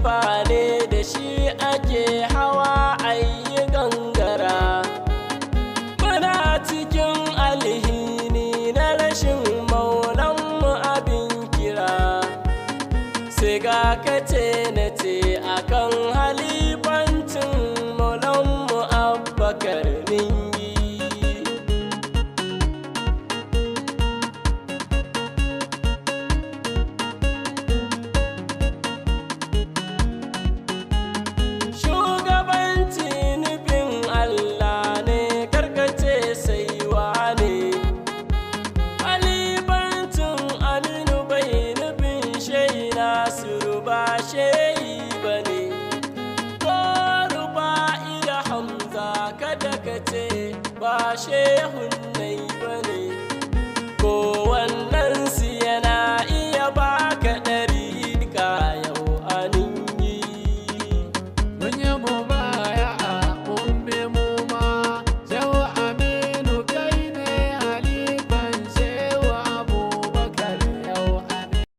halifa ne da shi ake hawa ayi gangara. Muna cikin alhini na rashin maulanmu abin kira, sai ga kace na ce akan halifancin maulanmu Abubakar Ningi. Shugabanci nufin Allah ne, karkace saiwa ne. Halifancin Aminu bai nufin Shehi Nasiru ba shehi ba ne. Ko Rufa'i da Hamza kada ka ce ba shehu